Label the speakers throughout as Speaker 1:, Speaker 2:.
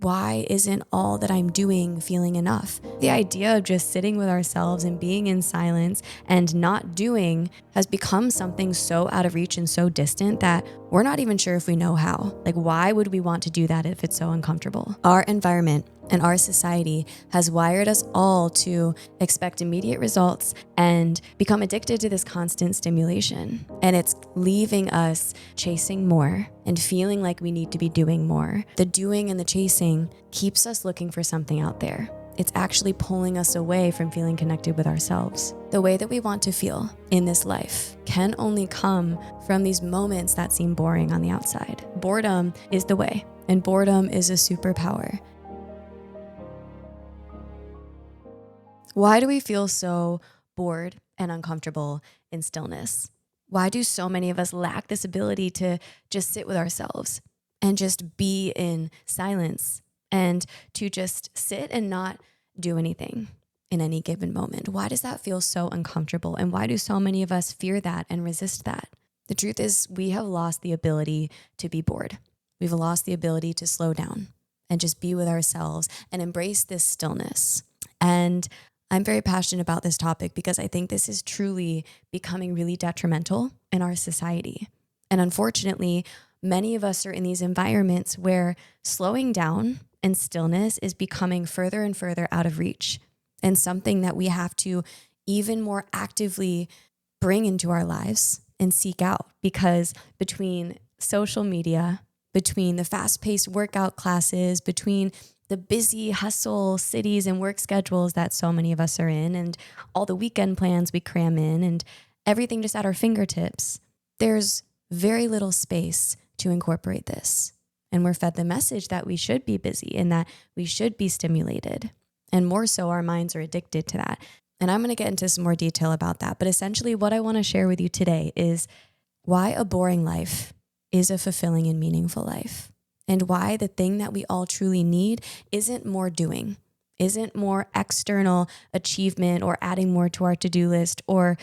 Speaker 1: Why isn't all that I'm doing feeling enough? The idea of just sitting with ourselves and being in silence and not doing has become something so out of reach and so distant that we're not even sure if we know how. Like, why would we want to do that if it's so uncomfortable? Our environment and our society has wired us all to expect immediate results and become addicted to this constant stimulation. And it's leaving us chasing more and feeling like we need to be doing more. The doing and the chasing keeps us looking for something out there. It's actually pulling us away from feeling connected with ourselves. The way that we want to feel in this life can only come from these moments that seem boring on the outside. Boredom is the way, and boredom is a superpower. Why do we feel so bored and uncomfortable in stillness? Why do so many of us lack this ability to just sit with ourselves and just be in silence and to just sit and not do anything in any given moment? Why does that feel so uncomfortable? And why do so many of us fear that and resist that? The truth is, we have lost the ability to be bored. We've lost the ability to slow down and just be with ourselves and embrace this stillness. And I'm very passionate about this topic because I think this is truly becoming really detrimental in our society. And unfortunately, many of us are in these environments where slowing down and stillness is becoming further and further out of reach, and something that we have to even more actively bring into our lives and seek out, because between social media, between the fast-paced workout classes, between the busy hustle cities and work schedules that so many of us are in, and all the weekend plans we cram in, and everything just at our fingertips, there's very little space to incorporate this. And we're fed the message that we should be busy and that we should be stimulated. And more so, our minds are addicted to that. And I'm going to get into some more detail about that. But essentially, what I want to share with you today is why a boring life is a fulfilling and meaningful life. And why the thing that we all truly need isn't more doing, isn't more external achievement or adding more to our to-do list or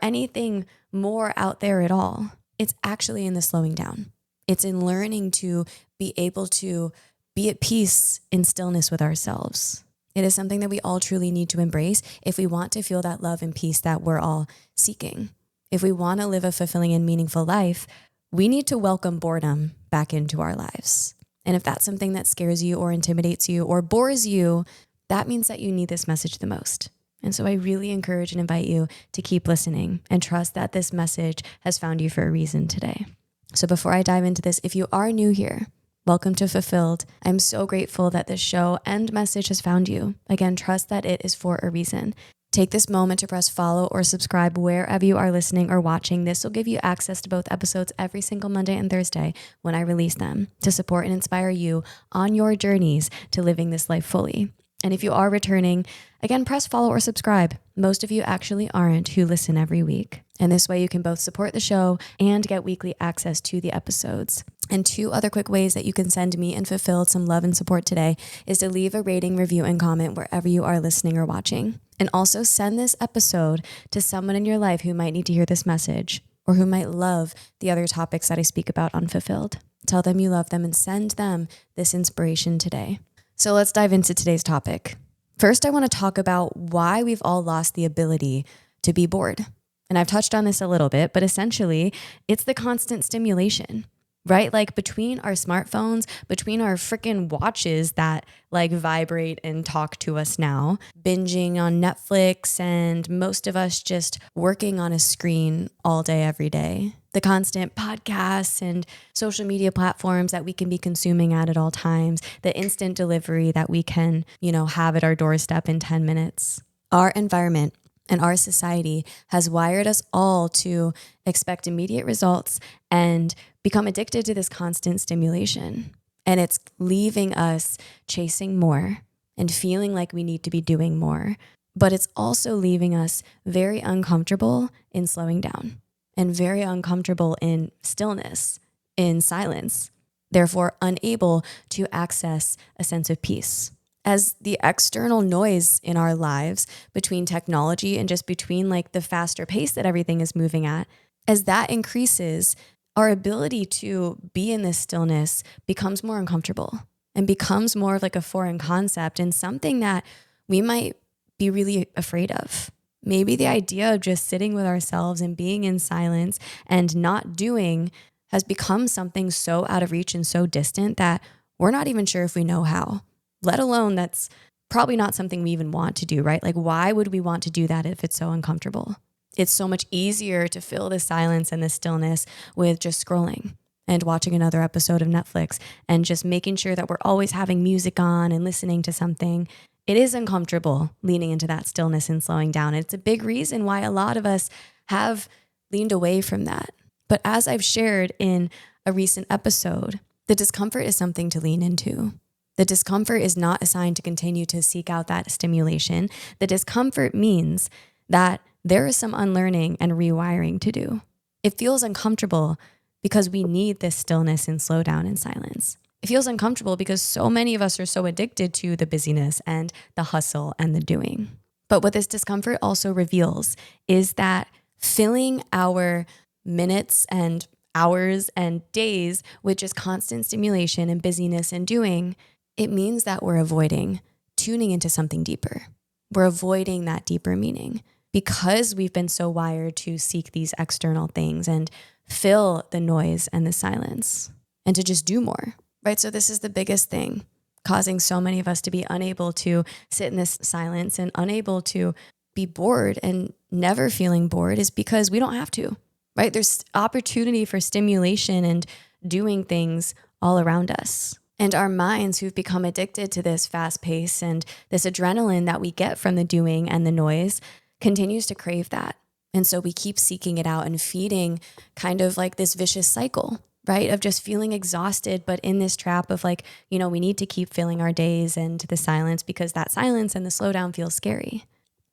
Speaker 1: anything more out there at all. It's actually in the slowing down. It's in learning to be able to be at peace in stillness with ourselves. It is something that we all truly need to embrace if we want to feel that love and peace that we're all seeking. If we want to live a fulfilling and meaningful life, we need to welcome boredom back into our lives. And if that's something that scares you or intimidates you or bores you, that means that you need this message the most. And so I really encourage and invite you to keep listening and trust that this message has found you for a reason today. So before I dive into this, if you are new here, welcome to Fulfilled. I'm so grateful that this show and message has found you. Again, trust that it is for a reason. Take this moment to press follow or subscribe wherever you are listening or watching. This will give you access to both episodes every single Monday and Thursday when I release them, to support and inspire you on your journeys to living this life fully. And if you are returning, again, press follow or subscribe. Most of you actually aren't who listen every week. And this way you can both support the show and get weekly access to the episodes. And 2 other quick ways that you can send me and Fulfilled some love and support today is to leave a rating, review, and comment wherever you are listening or watching. And also send this episode to someone in your life who might need to hear this message or who might love the other topics that I speak about on Fulfilled. Tell them you love them and send them this inspiration today. So let's dive into today's topic. First, I want to talk about why we've all lost the ability to be bored. And I've touched on this a little bit, but essentially it's the constant stimulation, right? Like between our smartphones, between our freaking watches that like vibrate and talk to us now, binging on Netflix, and most of us just working on a screen all day, every day. The constant podcasts and social media platforms that we can be consuming at all times, the instant delivery that we can, have at our doorstep in 10 minutes. Our environment and our society has wired us all to expect immediate results and become addicted to this constant stimulation. And it's leaving us chasing more and feeling like we need to be doing more. But it's also leaving us very uncomfortable in slowing down and very uncomfortable in stillness, in silence, therefore unable to access a sense of peace. As the external noise in our lives between technology and just between like the faster pace that everything is moving at, as that increases, our ability to be in this stillness becomes more uncomfortable. and becomes more of like a foreign concept and something that we might be really afraid of. Maybe the idea of just sitting with ourselves and being in silence and not doing has become something so out of reach and so distant that we're not even sure if we know how, let alone that's probably not something we even want to do, right? Like, why would we want to do that if it's so uncomfortable? It's so much easier to fill the silence and the stillness with just scrolling and watching another episode of Netflix and just making sure that we're always having music on and listening to something. It is uncomfortable leaning into that stillness and slowing down. It's a big reason why a lot of us have leaned away from that. But as I've shared in a recent episode, the discomfort is something to lean into. The discomfort is not assigned to continue to seek out that stimulation. The discomfort means that there is some unlearning and rewiring to do. It feels uncomfortable because we need this stillness and slow down and silence. It feels uncomfortable because so many of us are so addicted to the busyness and the hustle and the doing. But what this discomfort also reveals is that filling our minutes and hours and days with just constant stimulation and busyness and doing, it means that we're avoiding tuning into something deeper. We're avoiding that deeper meaning because we've been so wired to seek these external things and fill the noise and the silence and to just do more, right? So this is the biggest thing causing so many of us to be unable to sit in this silence and unable to be bored and never feeling bored is because we don't have to, right? There's opportunity for stimulation and doing things all around us. And our minds who've become addicted to this fast pace and this adrenaline that we get from the doing and the noise continues to crave that. And so we keep seeking it out and feeding kind of like this vicious cycle, right? Of just feeling exhausted, but in this trap of like, we need to keep filling our days and the silence because that silence and the slowdown feels scary.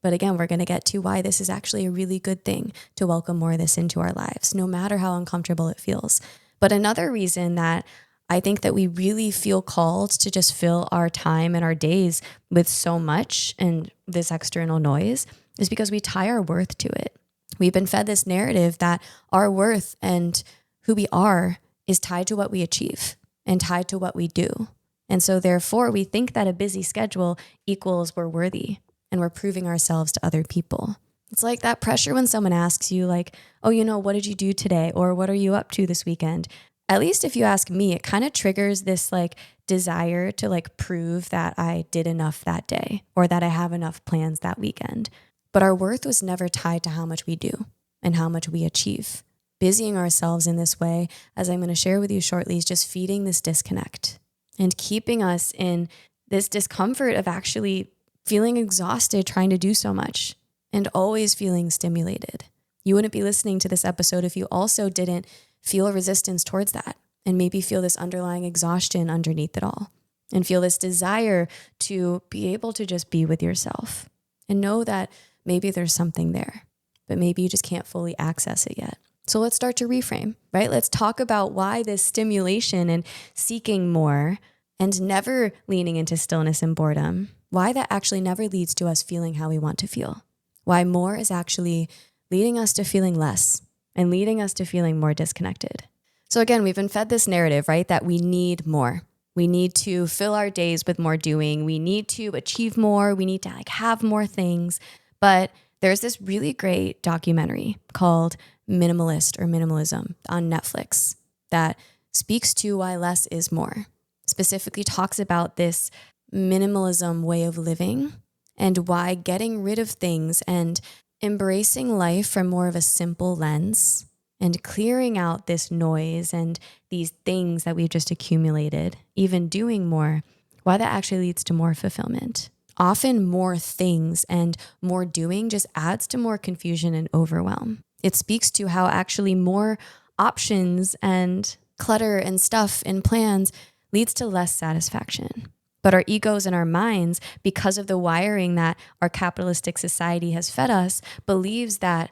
Speaker 1: But again, we're going to get to why this is actually a really good thing to welcome more of this into our lives, no matter how uncomfortable it feels. But another reason that I think that we really feel called to just fill our time and our days with so much and this external noise is because we tie our worth to it. We've been fed this narrative that our worth and who we are is tied to what we achieve and tied to what we do. And so therefore, we think that a busy schedule equals we're worthy and we're proving ourselves to other people. It's like that pressure when someone asks you like, oh, what did you do today? Or what are you up to this weekend? At least if you ask me, it kind of triggers this like desire to like prove that I did enough that day or that I have enough plans that weekend. But our worth was never tied to how much we do and how much we achieve. Busying ourselves in this way, as I'm going to share with you shortly, is just feeding this disconnect and keeping us in this discomfort of actually feeling exhausted trying to do so much and always feeling stimulated. You wouldn't be listening to this episode if you also didn't feel resistance towards that and maybe feel this underlying exhaustion underneath it all and feel this desire to be able to just be with yourself and know that maybe there's something there, but maybe you just can't fully access it yet. So let's start to reframe, right? Let's talk about why this stimulation and seeking more and never leaning into stillness and boredom, why that actually never leads to us feeling how we want to feel, why more is actually leading us to feeling less and leading us to feeling more disconnected. So again, we've been fed this narrative, right? That we need more. We need to fill our days with more doing. We need to achieve more. We need to like have more things. But there's this really great documentary called Minimalist or Minimalism on Netflix that speaks to why less is more. Specifically talks about this minimalism way of living and why getting rid of things and embracing life from more of a simple lens and clearing out this noise and these things that we've just accumulated, even doing more, why that actually leads to more fulfillment. Often more things and more doing just adds to more confusion and overwhelm. It speaks to how actually more options and clutter and stuff and plans leads to less satisfaction. But our egos and our minds, because of the wiring that our capitalistic society has fed us, believes that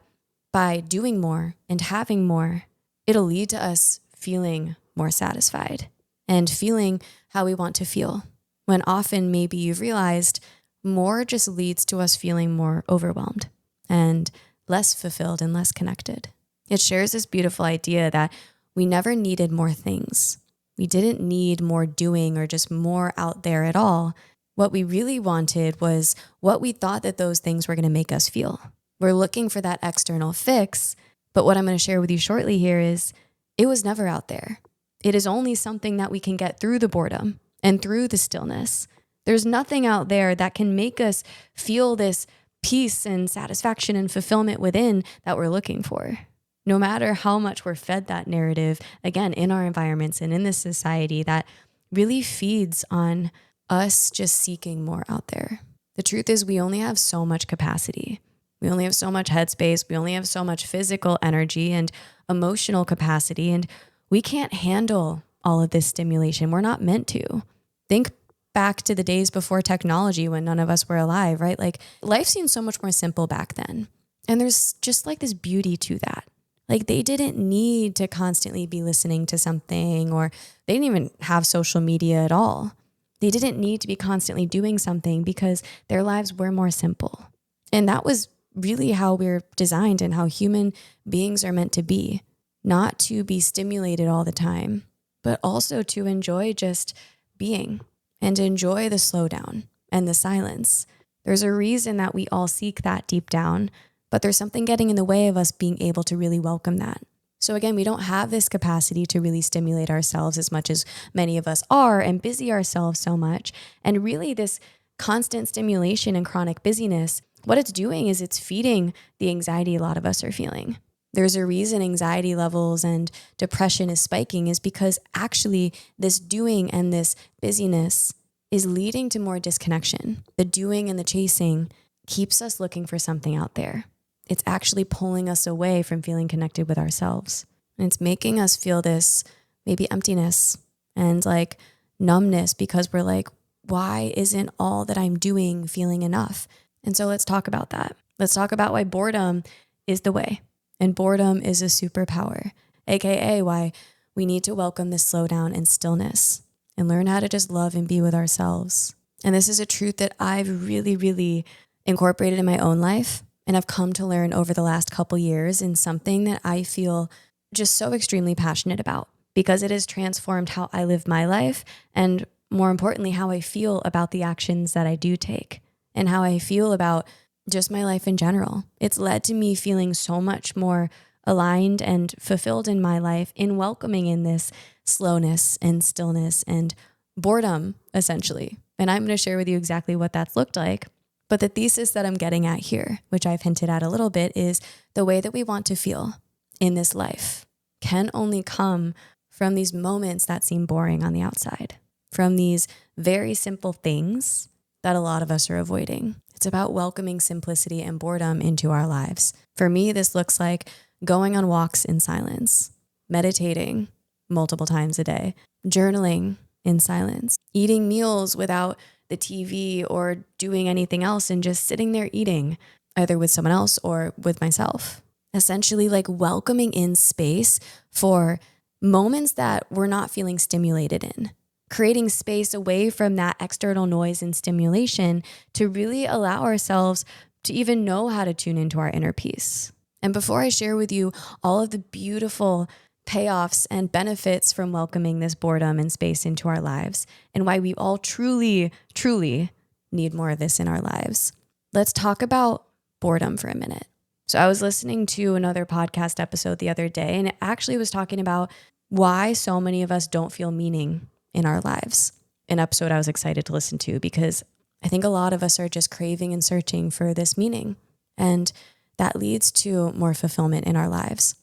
Speaker 1: by doing more and having more, it'll lead to us feeling more satisfied and feeling how we want to feel. When often maybe you've realized more just leads to us feeling more overwhelmed and less fulfilled and less connected. It shares this beautiful idea that we never needed more things. We didn't need more doing or just more out there at all. What we really wanted was what we thought that those things were going to make us feel. We're looking for that external fix, but what I'm going to share with you shortly here is it was never out there. It is only something that we can get through the boredom and through the stillness. There's nothing out there that can make us feel this peace and satisfaction and fulfillment within that we're looking for. No matter how much we're fed that narrative, again, in our environments and in this society that really feeds on us just seeking more out there. The truth is we only have so much capacity. We only have so much headspace. We only have so much physical energy and emotional capacity, and we can't handle all of this stimulation. We're not meant to. Think back to the days before technology when none of us were alive, right? Like life seemed so much more simple back then. And there's just like this beauty to that. Like they didn't need to constantly be listening to something, or they didn't even have social media at all. They didn't need to be constantly doing something because their lives were more simple. And that was really how we're designed and how human beings are meant to be. Not to be stimulated all the time, but also to enjoy just being and enjoy the slowdown and the silence. There's a reason that we all seek that deep down, but there's something getting in the way of us being able to really welcome that. So again, we don't have this capacity to really stimulate ourselves as much as many of us are and busy ourselves so much. And really this constant stimulation and chronic busyness, what it's doing is it's feeding the anxiety a lot of us are feeling. There's a reason anxiety levels and depression is spiking is because actually this doing and this busyness is leading to more disconnection. The doing and the chasing keeps us looking for something out there. It's actually pulling us away from feeling connected with ourselves. And it's making us feel this maybe emptiness and like numbness because we're like, why isn't all that I'm doing feeling enough? And so let's talk about that. Let's talk about why boredom is the way. And boredom is a superpower, aka why we need to welcome this slowdown and stillness and learn how to just love and be with ourselves. And this is a truth that I've really, really incorporated in my own life. And I've come to learn over the last couple years in something that I feel just so extremely passionate about because it has transformed how I live my life and more importantly, how I feel about the actions that I do take and how I feel about just my life in general. It's led to me feeling so much more aligned and fulfilled in my life in welcoming in this slowness and stillness and boredom, essentially. And I'm going to share with you exactly what that's looked like. But the thesis that I'm getting at here, which I've hinted at a little bit, is the way that we want to feel in this life can only come from these moments that seem boring on the outside, from these very simple things that a lot of us are avoiding. It's about welcoming simplicity and boredom into our lives. For me, this looks like going on walks in silence, meditating multiple times a day, journaling in silence, eating meals without the TV or doing anything else and just sitting there eating, either with someone else or with myself. Essentially like welcoming in space for moments that we're not feeling stimulated in. Creating space away from that external noise and stimulation to really allow ourselves to even know how to tune into our inner peace. And before I share with you all of the beautiful payoffs and benefits from welcoming this boredom and space into our lives and why we all truly, truly need more of this in our lives, let's talk about boredom for a minute. So I was listening to another podcast episode the other day, and it actually was talking about why so many of us don't feel meaning in our lives. An episode I was excited to listen to because I think a lot of us are just craving and searching for this meaning, and that leads to more fulfillment in our lives.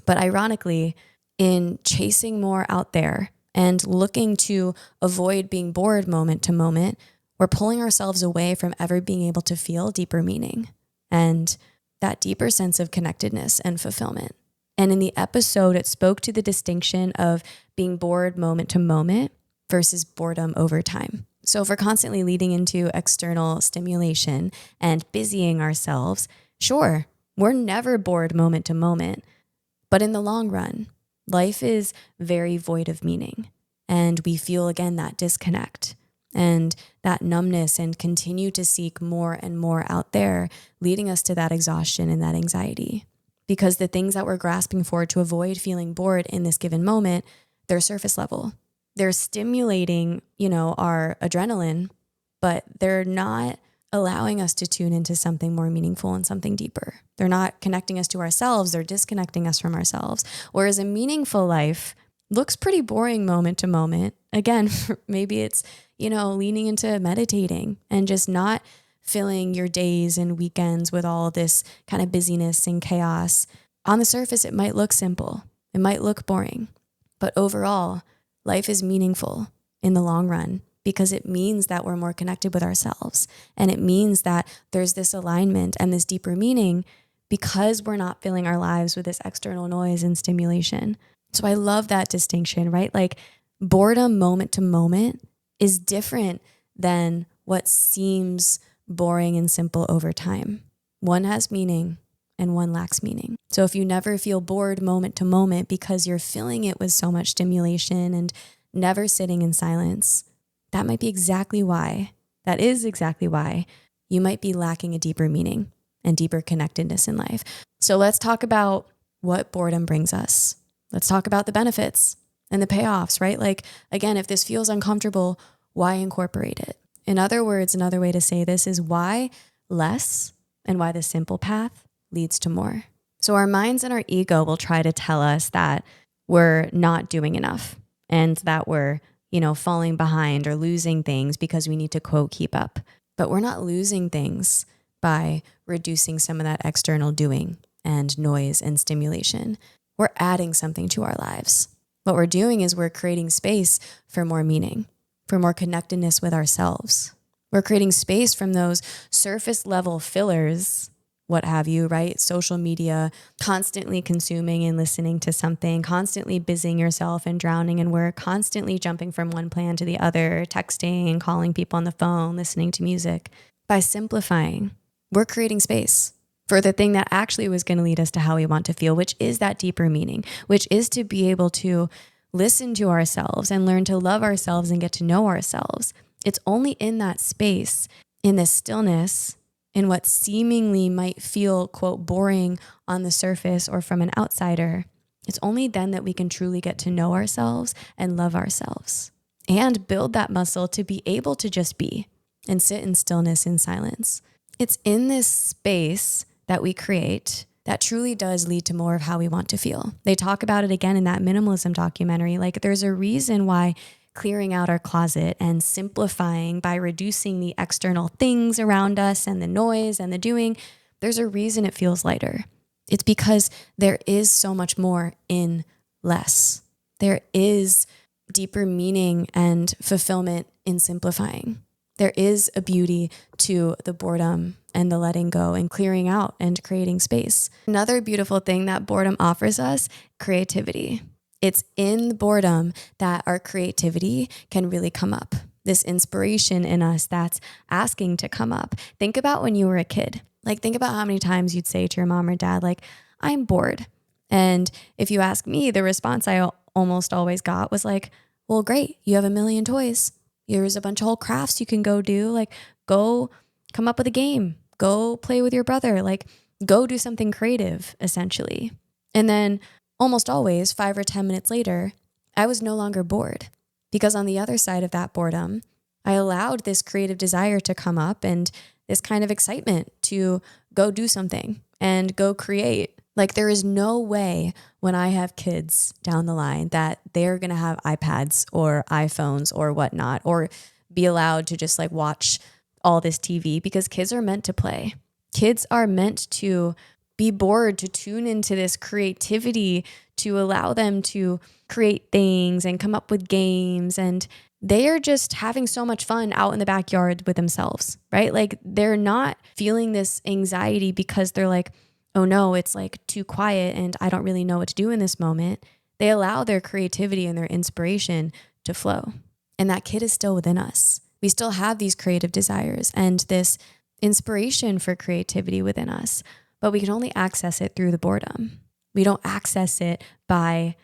Speaker 1: But ironically, in chasing more out there and looking to avoid being bored moment to moment, we're pulling ourselves away from ever being able to feel deeper meaning and that deeper sense of connectedness and fulfillment. And in the episode, it spoke to the distinction of being bored moment to moment versus boredom over time. So if we're constantly leading into external stimulation and busying ourselves, sure, we're never bored moment to moment. But in the long run, life is very void of meaning. And we feel, again, that disconnect and that numbness and continue to seek more and more out there, leading us to that exhaustion and that anxiety. Because the things that we're grasping for to avoid feeling bored in this given moment, they're surface level. They're stimulating, our adrenaline, but they're not allowing us to tune into something more meaningful and something deeper. They're not connecting us to ourselves. They're disconnecting us from ourselves. Whereas a meaningful life looks pretty boring moment to moment. Again, maybe it's, leaning into meditating and just not filling your days and weekends with all this kind of busyness and chaos. On the surface, it might look simple. It might look boring, but overall, life is meaningful in the long run because it means that we're more connected with ourselves. And it means that there's this alignment and this deeper meaning because we're not filling our lives with this external noise and stimulation. So I love that distinction, right? Like boredom moment to moment is different than what seems boring and simple over time. One has meaning and one lacks meaning. So if you never feel bored moment to moment because you're filling it with so much stimulation and never sitting in silence, that might be exactly why, that is exactly why you might be lacking a deeper meaning and deeper connectedness in life. So let's talk about what boredom brings us. Let's talk about the benefits and the payoffs, right? Like, again, if this feels uncomfortable, why incorporate it? In other words, another way to say this is why less and why the simple path leads to more. So our minds and our ego will try to tell us that we're not doing enough and that we're, falling behind or losing things because we need to, quote, keep up. But we're not losing things by reducing some of that external doing and noise and stimulation. We're adding something to our lives. What we're doing is we're creating space for more meaning, for more connectedness with ourselves. We're creating space from those surface level fillers, what have you, right? Social media, constantly consuming and listening to something, constantly busying yourself and drowning in work, constantly jumping from one plan to the other, texting and calling people on the phone, listening to music. By simplifying, we're creating space for the thing that actually was going to lead us to how we want to feel, which is that deeper meaning, which is to be able to listen to ourselves and learn to love ourselves and get to know ourselves. It's only in that space, in this stillness, in what seemingly might feel, quote, boring on the surface or from an outsider, it's only then that we can truly get to know ourselves and love ourselves and build that muscle to be able to just be and sit in stillness in silence. It's in this space that we create that truly does lead to more of how we want to feel. They talk about it again in that minimalism documentary. Like there's a reason why clearing out our closet and simplifying by reducing the external things around us and the noise and the doing, there's a reason it feels lighter. It's because there is so much more in less. There is deeper meaning and fulfillment in simplifying. There is a beauty to the boredom and the letting go and clearing out and creating space. Another beautiful thing that boredom offers us, creativity. It's in the boredom that our creativity can really come up. This inspiration in us that's asking to come up. Think about when you were a kid. Like think about how many times you'd say to your mom or dad, like, I'm bored. And if you ask me, the response I almost always got was like, well, great. You have a million toys. There's a bunch of whole crafts you can go do. Like go come up with a game. Go play with your brother. Like go do something creative, essentially. And then almost always 5 or 10 minutes later, I was no longer bored because on the other side of that boredom, I allowed this creative desire to come up and this kind of excitement to go do something and go create. Like there is no way when I have kids down the line that they're going to have iPads or iPhones or whatnot, or be allowed to just like watch all this TV because kids are meant to play. Kids are meant to be bored, to tune into this creativity, to allow them to create things and come up with games. And they are just having so much fun out in the backyard with themselves, right? Like they're not feeling this anxiety because they're like, oh no, it's like too quiet and I don't really know what to do in this moment. They allow their creativity and their inspiration to flow. And that kid is still within us. We still have these creative desires and this inspiration for creativity within us. But we can only access it through the boredom. We don't access it by,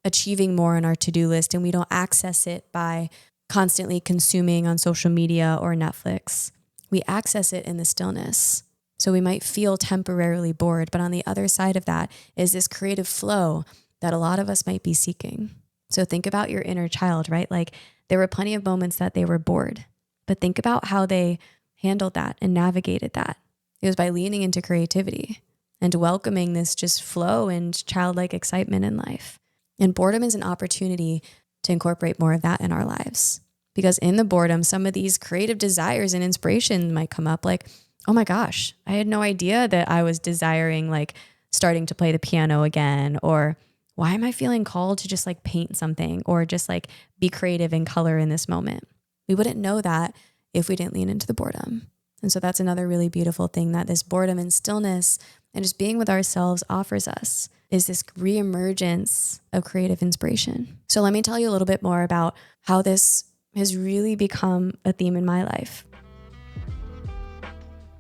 Speaker 1: achieving more on our to-do list. And we don't access it by constantly consuming on social media or Netflix. We access it in the stillness. So we might feel temporarily bored, but on the other side of that is this creative flow that a lot of us might be seeking. So think about your inner child, right? Like there were plenty of moments that they were bored, but think about how they handled that and navigated that. It was by leaning into creativity and welcoming this just flow and childlike excitement in life. And boredom is an opportunity to incorporate more of that in our lives. Because in the boredom, some of these creative desires and inspiration might come up like, oh my gosh, I had no idea that I was desiring like starting to play the piano again, or why am I feeling called to just like paint something or just like be creative in color in this moment? We wouldn't know that if we didn't lean into the boredom. And so that's another really beautiful thing that this boredom and stillness and just being with ourselves offers us, is this reemergence of creative inspiration. So let me tell you a little bit more about how this has really become a theme in my life.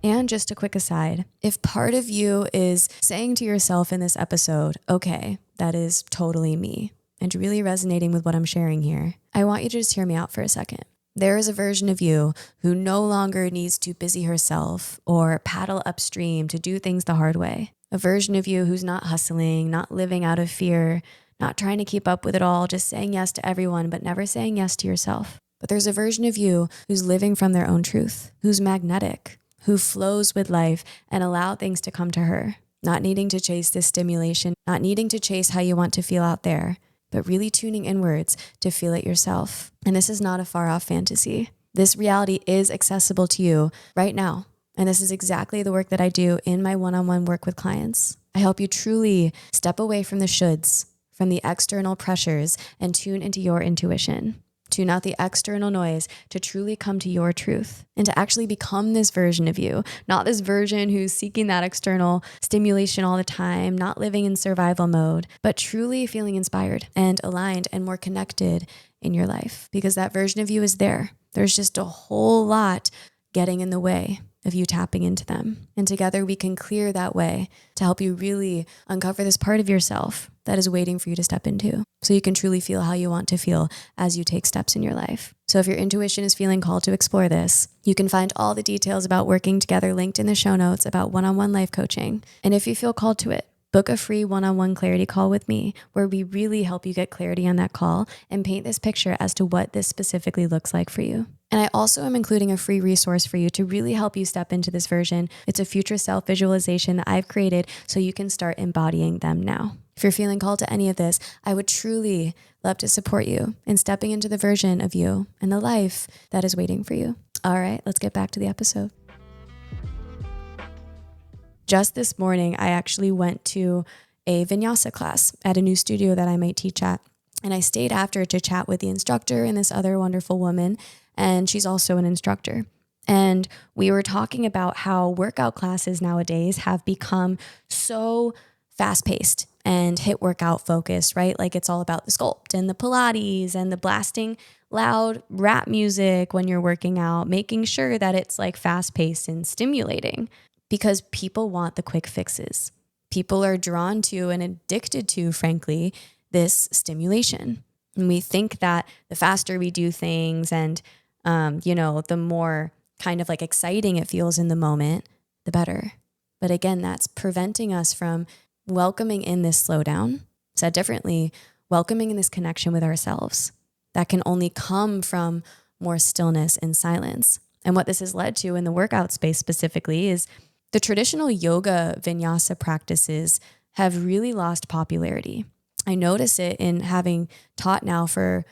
Speaker 1: And just a quick aside, if part of you is saying to yourself in this episode, okay, that is totally me, and really resonating with what I'm sharing here, I want you to just hear me out for a second. There is a version of you who no longer needs to busy herself or paddle upstream to do things the hard way. A version of you who's not hustling, not living out of fear, not trying to keep up with it all, just saying yes to everyone, but never saying yes to yourself. But there's a version of you who's living from their own truth, who's magnetic, who flows with life and allow things to come to her, not needing to chase this stimulation, not needing to chase how you want to feel out there, but really tuning inwards to feel it yourself. And this is not a far off fantasy. This reality is accessible to you right now. And this is exactly the work that I do in my one-on-one work with clients. I help you truly step away from the shoulds, from the external pressures, and tune into your intuition. Tune out the external noise to truly come to your truth and to actually become this version of you, not this version who's seeking that external stimulation all the time, not living in survival mode, but truly feeling inspired and aligned and more connected in your life, because that version of you is there. There's just a whole lot getting in the way of you tapping into them. And together we can clear that way to help you really uncover this part of yourself that is waiting for you to step into, so you can truly feel how you want to feel as you take steps in your life. So if your intuition is feeling called to explore this, you can find all the details about working together linked in the show notes about one-on-one life coaching. And if you feel called to it, book a free one-on-one clarity call with me, where we really help you get clarity on that call and paint this picture as to what this specifically looks like for you. And I also am including a free resource for you to really help you step into this version. It's a future self visualization that I've created so you can start embodying them now. If you're feeling called to any of this, I would truly love to support you in stepping into the version of you and the life that is waiting for you. All right, let's get back to the episode. Just this morning, I actually went to a vinyasa class at a new studio that I might teach at. And I stayed after to chat with the instructor and this other wonderful woman. And she's also an instructor. And we were talking about how workout classes nowadays have become so fast-paced and HIIT workout focused, right? Like it's all about the sculpt and the Pilates and the blasting loud rap music when you're working out, making sure that it's like fast-paced and stimulating, because people want the quick fixes. People are drawn to and addicted to, frankly, this stimulation. And we think that the faster we do things and, the more kind of like exciting it feels in the moment, the better. But again, that's preventing us from welcoming in this slowdown. Said differently, welcoming in this connection with ourselves that can only come from more stillness and silence. And what this has led to in the workout space specifically is the traditional yoga vinyasa practices have really lost popularity. I notice it in having taught now for,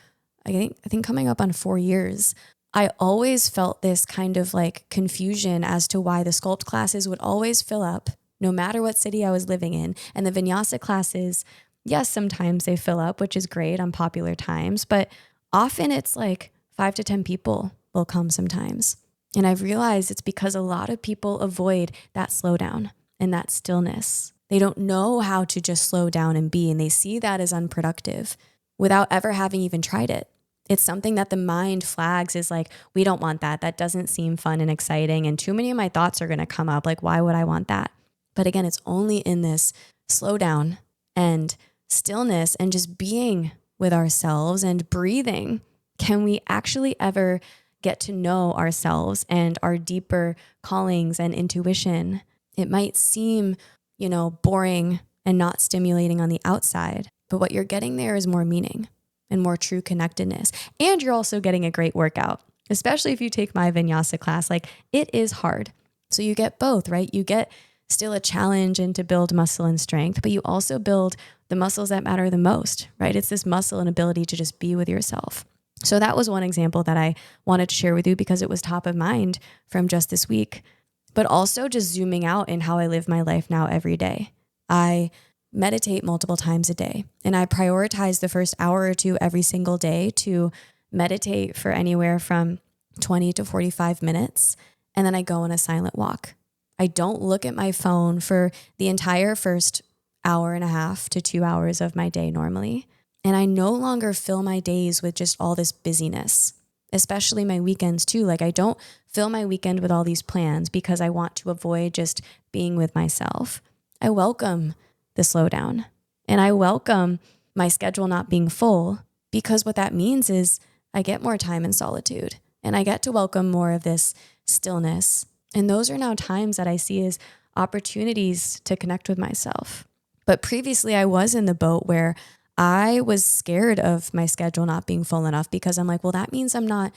Speaker 1: I think coming up on 4 years. I always felt this kind of like confusion as to why the sculpt classes would always fill up no matter what city I was living in. And the vinyasa classes, yes, sometimes they fill up, which is great on popular times, but often it's like 5 to 10 people will come sometimes. And I've realized it's because a lot of people avoid that slowdown and that stillness. They don't know how to just slow down and be, and they see that as unproductive without ever having even tried it. It's something that the mind flags is like, we don't want that. That doesn't seem fun and exciting. And too many of my thoughts are going to come up. Like, why would I want that? But again, it's only in this slowdown and stillness and just being with ourselves and breathing can we actually ever get to know ourselves and our deeper callings and intuition. It might seem, boring and not stimulating on the outside, but what you're getting there is more meaning. and more true connectedness. And you're also getting a great workout, especially if you take my vinyasa class. Like, it is hard. So you get both, right? You get still a challenge and to build muscle and strength, but you also build the muscles that matter the most, right? It's this muscle and ability to just be with yourself. So that was one example that I wanted to share with you because it was top of mind from just this week, but also just zooming out in how I live my life now every day. I meditate multiple times a day, and I prioritize the first hour or two every single day to meditate for anywhere from 20 to 45 minutes. And then I go on a silent walk. I don't look at my phone for the entire first hour and a half to 2 hours of my day normally. And I no longer fill my days with just all this busyness, especially my weekends too. Like, I don't fill my weekend with all these plans because I want to avoid just being with myself. I welcome the slowdown, and I welcome my schedule not being full, because what that means is I get more time in solitude, and I get to welcome more of this stillness. And those are now times that I see as opportunities to connect with myself. But previously I was in the boat where I was scared of my schedule not being full enough, because I'm like, well, that means I'm not,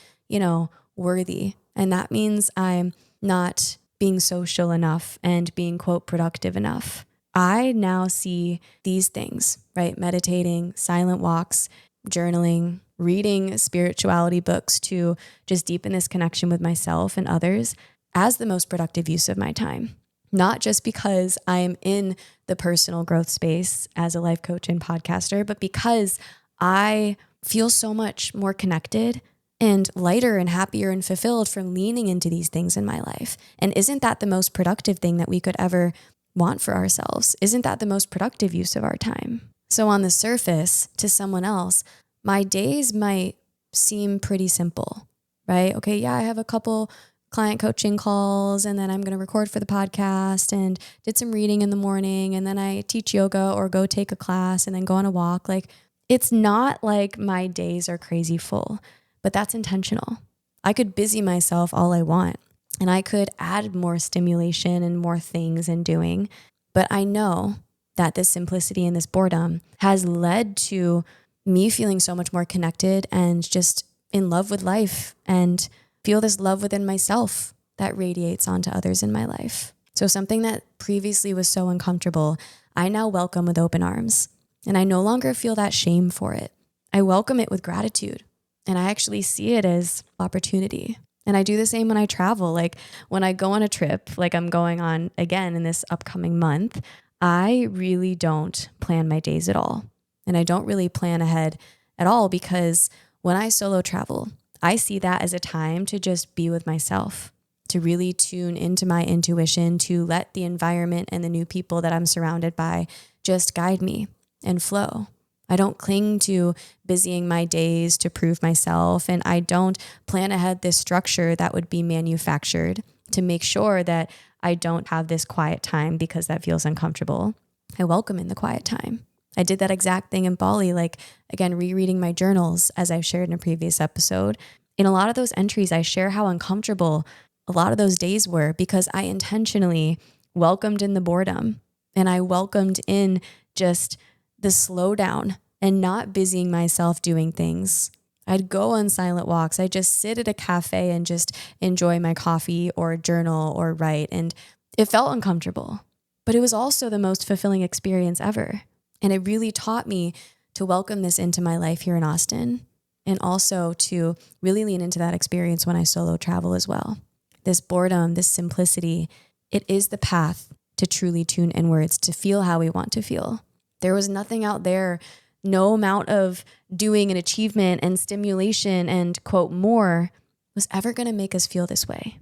Speaker 1: worthy. And that means I'm not being social enough and being, quote, productive enough. I now see these things, right? Meditating, silent walks, journaling, reading spirituality books to just deepen this connection with myself and others as the most productive use of my time. Not just because I am in the personal growth space as a life coach and podcaster, but because I feel so much more connected and lighter and happier and fulfilled from leaning into these things in my life. And isn't that the most productive thing that we could ever want for ourselves? Isn't that the most productive use of our time? So on the surface, to someone else, my days might seem pretty simple, right? Okay, yeah, I have a couple client coaching calls, and then I'm going to record for the podcast and did some reading in the morning, and then I teach yoga or go take a class and then go on a walk. Like, it's not like my days are crazy full, but that's intentional. I could busy myself all I want, and I could add more stimulation and more things and doing, but I know that this simplicity and this boredom has led to me feeling so much more connected and just in love with life, and feel this love within myself that radiates onto others in my life. So something that previously was so uncomfortable, I now welcome with open arms, and I no longer feel that shame for it. I welcome it with gratitude, and I actually see it as opportunity. And I do the same when I travel. Like, when I go on a trip, like I'm going on again in this upcoming month, I really don't plan my days at all. And I don't really plan ahead at all, because when I solo travel, I see that as a time to just be with myself, to really tune into my intuition, to let the environment and the new people that I'm surrounded by just guide me and flow. I don't cling to busying my days to prove myself, and I don't plan ahead this structure that would be manufactured to make sure that I don't have this quiet time because that feels uncomfortable. I welcome in the quiet time. I did that exact thing in Bali, like, again, rereading my journals, as I've shared in a previous episode. In a lot of those entries, I share how uncomfortable a lot of those days were, because I intentionally welcomed in the boredom, and I welcomed in just the slowdown and not busying myself doing things. I'd go on silent walks. I'd just sit at a cafe and just enjoy my coffee or journal or write. And it felt uncomfortable, but it was also the most fulfilling experience ever. And it really taught me to welcome this into my life here in Austin, and also to really lean into that experience when I solo travel as well. This boredom, this simplicity, it is the path to truly tune inwards, to feel how we want to feel. There was nothing out there, no amount of doing and achievement and stimulation and, quote, more was ever going to make us feel this way.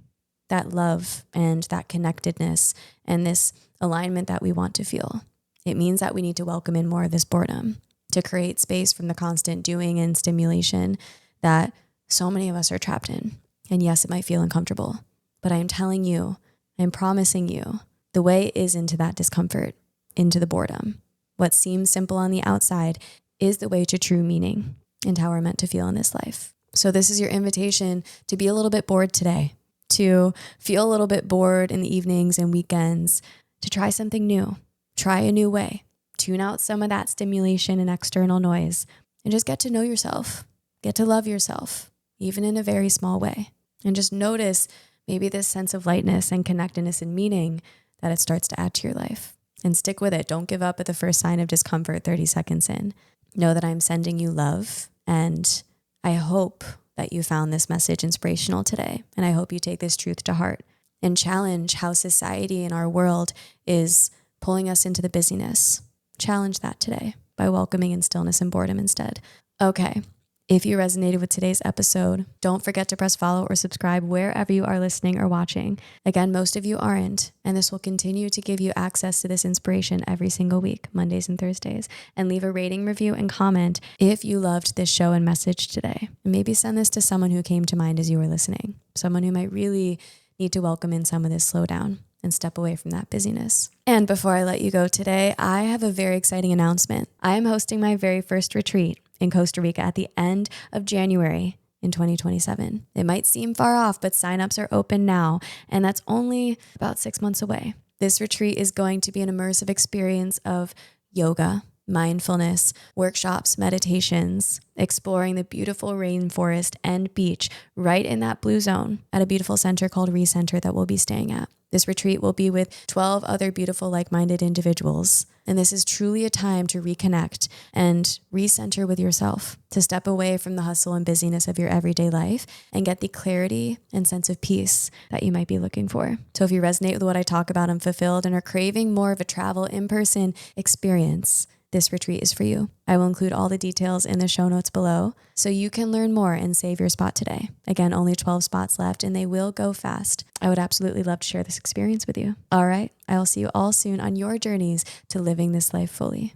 Speaker 1: That love and that connectedness and this alignment that we want to feel. It means that we need to welcome in more of this boredom to create space from the constant doing and stimulation that so many of us are trapped in. And yes, it might feel uncomfortable, but I am telling you, I'm promising you, the way is into that discomfort, into the boredom. What seems simple on the outside is the way to true meaning and how we're meant to feel in this life. So this is your invitation to be a little bit bored today, to feel a little bit bored in the evenings and weekends, to try something new, try a new way, tune out some of that stimulation and external noise, and just get to know yourself, get to love yourself, even in a very small way. And just notice maybe this sense of lightness and connectedness and meaning that it starts to add to your life. And stick with it. Don't give up at the first sign of discomfort 30 seconds in. Know that I'm sending you love, and I hope that you found this message inspirational today. And I hope you take this truth to heart and challenge how society in our world is pulling us into the busyness. Challenge that today by welcoming in stillness and boredom instead. Okay. If you resonated with today's episode, don't forget to press follow or subscribe wherever you are listening or watching. Again, most of you aren't, and this will continue to give you access to this inspiration every single week, Mondays and Thursdays. And leave a rating, review, and comment if you loved this show and message today. And maybe send this to someone who came to mind as you were listening, someone who might really need to welcome in some of this slowdown and step away from that busyness. And before I let you go today, I have a very exciting announcement. I am hosting my very first retreat in Costa Rica at the end of January in 2027. It might seem far off, but signups are open now, and that's only about 6 months away. This retreat is going to be an immersive experience of yoga, mindfulness, workshops, meditations, exploring the beautiful rainforest and beach right in that blue zone at a beautiful center called Recenter that we'll be staying at. This retreat will be with 12 other beautiful, like-minded individuals. And this is truly a time to reconnect and recenter with yourself, to step away from the hustle and busyness of your everyday life and get the clarity and sense of peace that you might be looking for. So if you resonate with what I talk about and fulfilled and are craving more of a travel in-person experience, this retreat is for you. I will include all the details in the show notes below so you can learn more and save your spot today. Again, only 12 spots left and they will go fast. I would absolutely love to share this experience with you. All right, I will see you all soon on your journeys to living this life fully.